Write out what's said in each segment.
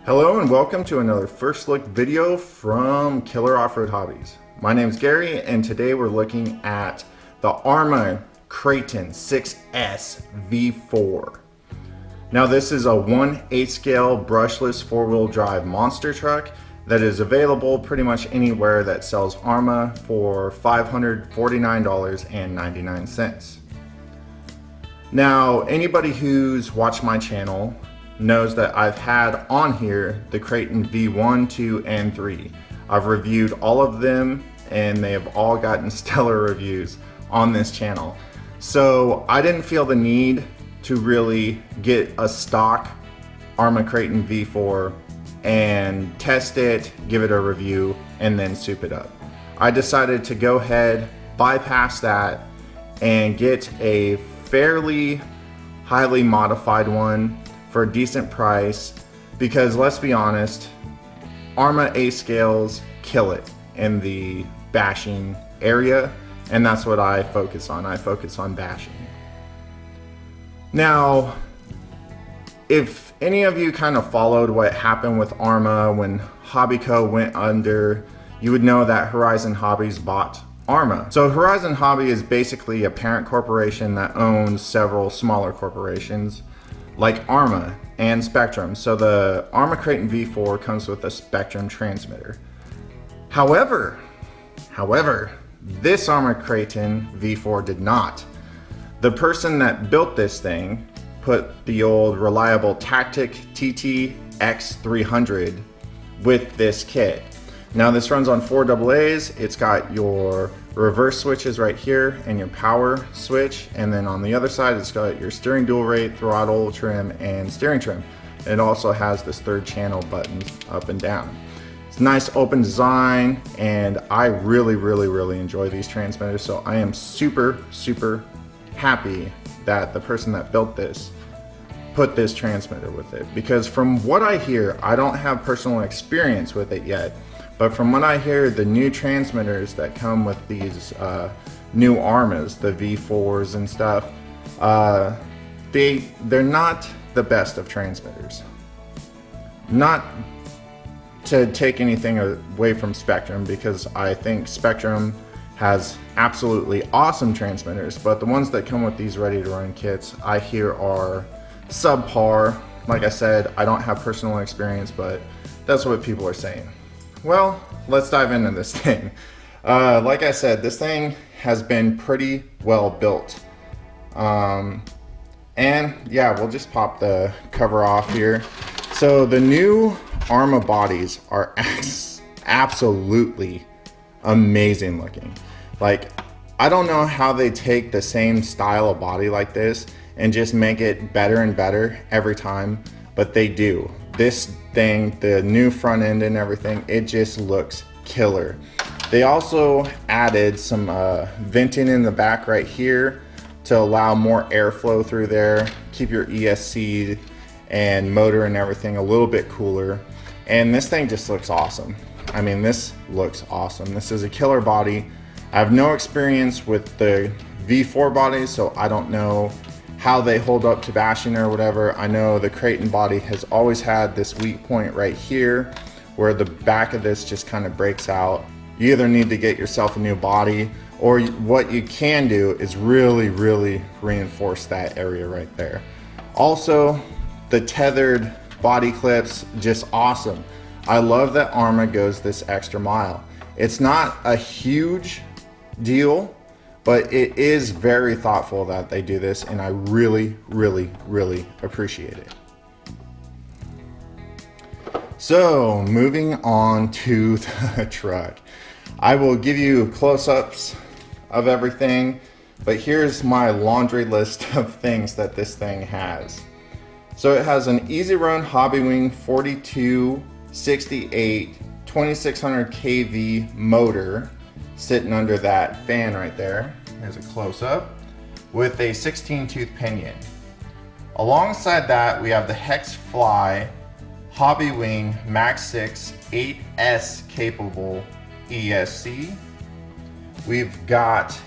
Hello and welcome to another first look video from Killer Off-Road Hobbies. My name is Gary and today we're looking at the Arrma Kraton 6S V4. Now this is a 1/8 scale brushless 4-wheel drive monster truck that is available pretty much anywhere that sells Arrma for $549.99. Now anybody who's watched my channel knows that I've had on here the Kraton V1, 2, and 3. I've reviewed all of them and they have all gotten stellar reviews on this channel. So I didn't feel the need to really get a stock Arrma Kraton V4 and test it, give it a review, and then soup it up. I decided to go ahead, bypass that, and get a fairly highly modified one for a decent price, because let's be honest, Arrma A scales kill it in the bashing area, and that's what I focus on. I focus on bashing. Now, if any of you kind of followed what happened with Arrma when Hobbyco went under, you would know that Horizon Hobbies bought Arrma. So Horizon Hobby is basically a parent corporation that owns several smaller corporations like Arrma and Spectrum. So the Arrma Kraton V4 comes with a Spectrum transmitter. However, this Arrma Kraton V4 did not. The person that built this thing put the old reliable Tactic TT X300 with this kit. Now this runs on 4 AA's. It's got your reverse switches right here and your power switch, and then on the other side it's got your steering dual rate, throttle trim, and steering trim. It also has this 3rd channel button up and down. It's a nice open design and I really enjoy these transmitters, so I am super happy that the person that built this put this transmitter with it, because from what I hear, I don't have personal experience with it yet, but from what I hear, the new transmitters that come with these new Arrmas, the V4s and stuff, they're not the best of transmitters. Not to take anything away from Spectrum, because I think Spectrum has absolutely awesome transmitters, but the ones that come with these ready-to-run kits I hear are subpar. Like I said, I don't have personal experience, but that's what people are saying. Well, let's dive into this thing. Like I said, this thing has been pretty well built. And yeah, we'll just pop the cover off here. So the new Arrma bodies are absolutely amazing looking. Like, I don't know how they take the same style of body like this and just make it better and better every time, but they do. This thing, the new front end and everything, it just looks killer. They also added some venting in the back right here to allow more airflow through there, keep your ESC and motor and everything a little bit cooler. And this thing just looks awesome. I mean, this looks awesome. This is a killer body. I have no experience with the V4 bodies, so I don't know how they hold up to bashing or whatever. I know the Kraton body has always had this weak point right here where the back of this just kind of breaks out. You either need to get yourself a new body, or what you can do is really reinforce that area right there. Also, the tethered body clips, just awesome. I love that Arrma goes this extra mile. It's not a huge deal, but it is very thoughtful that they do this, and I really appreciate it. So moving on to the truck. I will give you close-ups of everything, but here's my laundry list of things that this thing has. So it has an Easy Run Hobbywing 4268 2600 kV motor sitting under that fan right there. There's a close-up with a 16-tooth pinion. Alongside that, we have the Hex Fly Hobbywing Max 6 8S capable ESC. We've got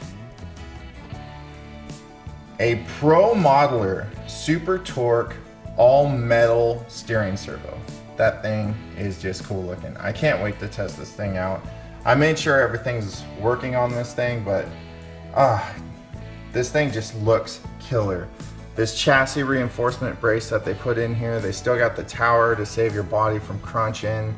a Pro Modeler Super Torque all metal steering servo. that thing is just cool looking. I can't wait to test this thing out. I made sure everything's working on this thing, but this thing just looks killer. This chassis reinforcement brace that they put in here, they still got the tower to save your body from crunching.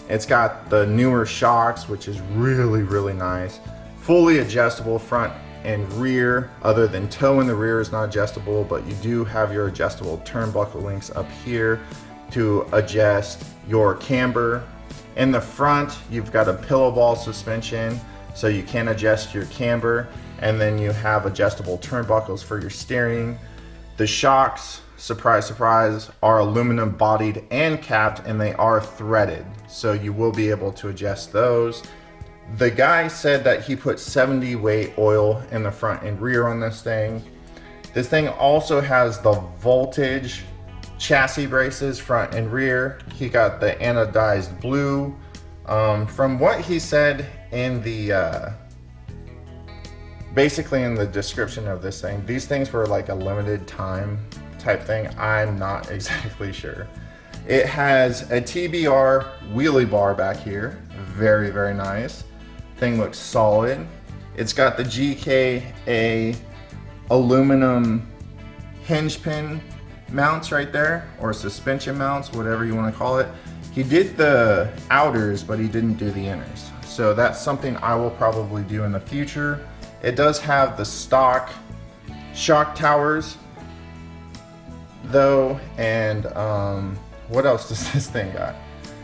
It's got the newer shocks, which is really, really nice. Fully adjustable front and rear, other than toe in the rear is not adjustable, but you do have your adjustable turnbuckle links up here to adjust your camber. In the front, you've got a pillow ball suspension, so you can adjust your camber, and then you have adjustable turnbuckles for your steering. The shocks, surprise, surprise, are aluminum bodied and capped, and they are threaded, so you will be able to adjust those. The guy said that he put 70 weight oil in the front and rear on this thing. This thing also has the voltage chassis braces front and rear. He got the anodized blue. From what he said in the basically in the description of this thing, these things were like a limited time type thing. I'm not exactly sure. It has a TBR wheelie bar back here. Very, very nice. Thing looks solid. It's got the GKA aluminum hinge pin mounts right there, or suspension mounts, whatever you want to call it. He did the outers, but he didn't do the inners. So that's something I will probably do in the future. It does have the stock shock towers though, and what else does this thing got?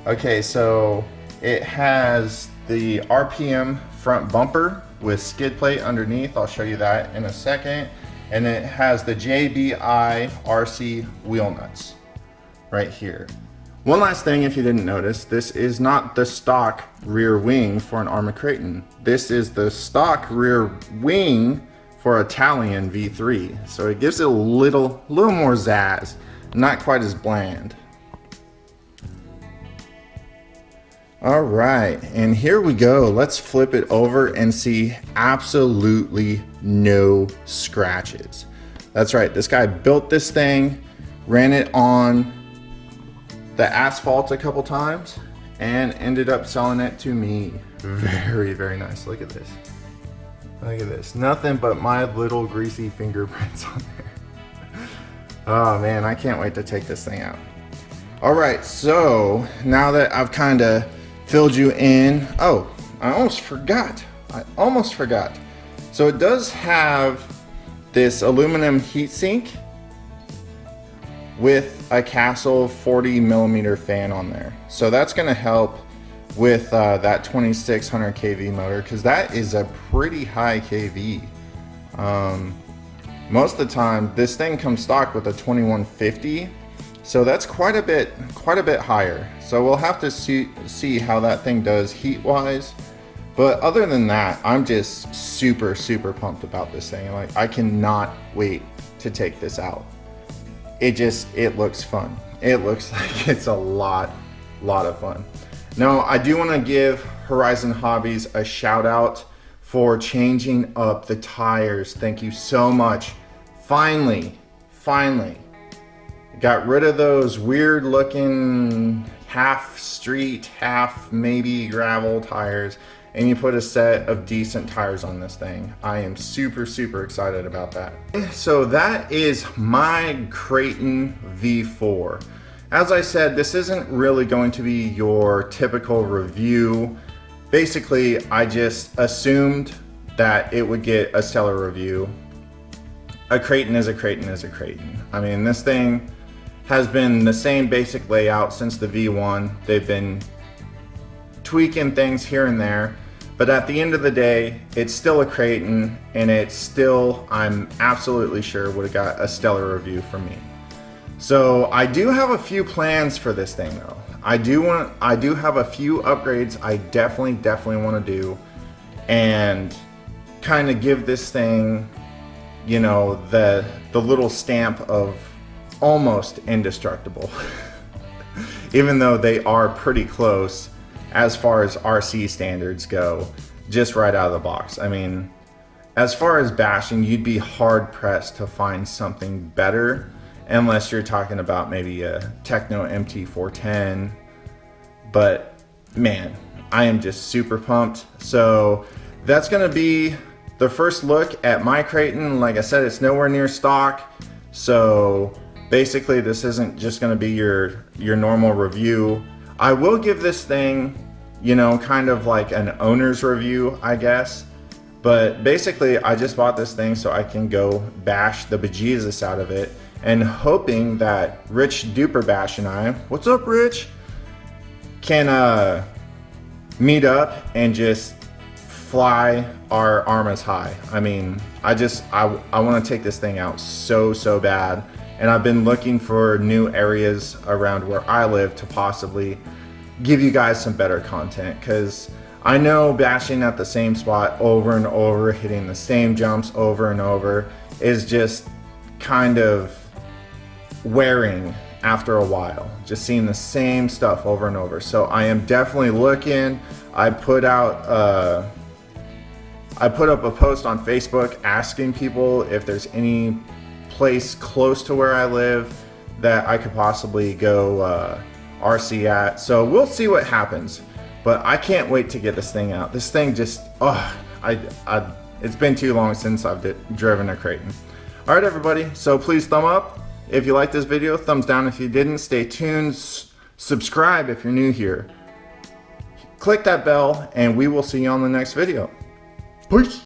Okay, so it has the RPM front bumper with skid plate underneath. I'll show you that in a second. And it has the JBI RC wheel nuts right here. One last thing, if you didn't notice, this is not the stock rear wing for an Arrma Kraton. This is the stock rear wing for Italian V3. So it gives it a little more zazz, not quite as bland. All right, and here we go. Let's flip it over and see absolutely no scratches. That's right, this guy built this thing, ran it on the asphalt a couple times, and ended up selling it to me. Very, very nice. Look at this. Look at this. Nothing but my little greasy fingerprints on there. Oh man, I can't wait to take this thing out. All right, so now that I've kind of filled you in. Oh, I almost forgot. So it does have this aluminum heatsink with a Castle 40 millimeter fan on there. So that's gonna help with that 2600 kV motor, because that is a pretty high kV. Most of the time, this thing comes stock with a 2150. So that's quite a bit higher. So we'll have to see how that thing does heat wise. But other than that, I'm just super, super pumped about this thing. Like, I cannot wait to take this out. It looks fun. It looks like it's a lot of fun. Now, I do want to give Horizon Hobbies a shout out for changing up the tires. Thank you so much. Finally. Got rid of those weird looking half street, half maybe gravel tires, and you put a set of decent tires on this thing. I am super, super excited about that. So that is my Kraton V4. As I said, this isn't really going to be your typical review. Basically, I just assumed that it would get a stellar review. A Kraton is a Kraton is a Kraton. I mean, this thing has been the same basic layout since the V1. They've been tweaking things here and there, but at the end of the day, it's still a Kraton, and it's still, I'm absolutely sure, would have got a stellar review from me. So I do have a few plans for this thing though. I do have a few upgrades I definitely want to do, and kind of give this thing, you know, the little stamp of almost indestructible. Even though they are pretty close as far as RC standards go, just right out of the box. I mean, as far as bashing, you'd be hard pressed to find something better unless you're talking about maybe a Techno MT410. But man, I am just super pumped. So that's gonna be the first look at my Kraton. Like I said, it's nowhere near stock. So basically this isn't just gonna be your normal review. I will give this thing, you know, kind of like an owner's review, I guess. But basically I just bought this thing so I can go bash the bejesus out of it, and hoping that Rich Duper Bash and I, what's up Rich, can meet up and just fly our Arrmas high. I mean, I want to take this thing out so bad, and I've been looking for new areas around where I live to possibly give you guys some better content, because I know bashing at the same spot over and over, hitting the same jumps over and over is just kind of wearing after a while, just seeing the same stuff over and over. So I am definitely looking. I put up a post on Facebook asking people if there's any place close to where I live that I could possibly go RC at. So we'll see what happens, but I can't wait to get this thing out. This thing just, it's been too long since I've driven a Kraton. All right, everybody, so please thumb up if you like this video, thumbs down if you didn't. Stay tuned, subscribe if you're new here. Click that bell, and we will see you on the next video. Peace.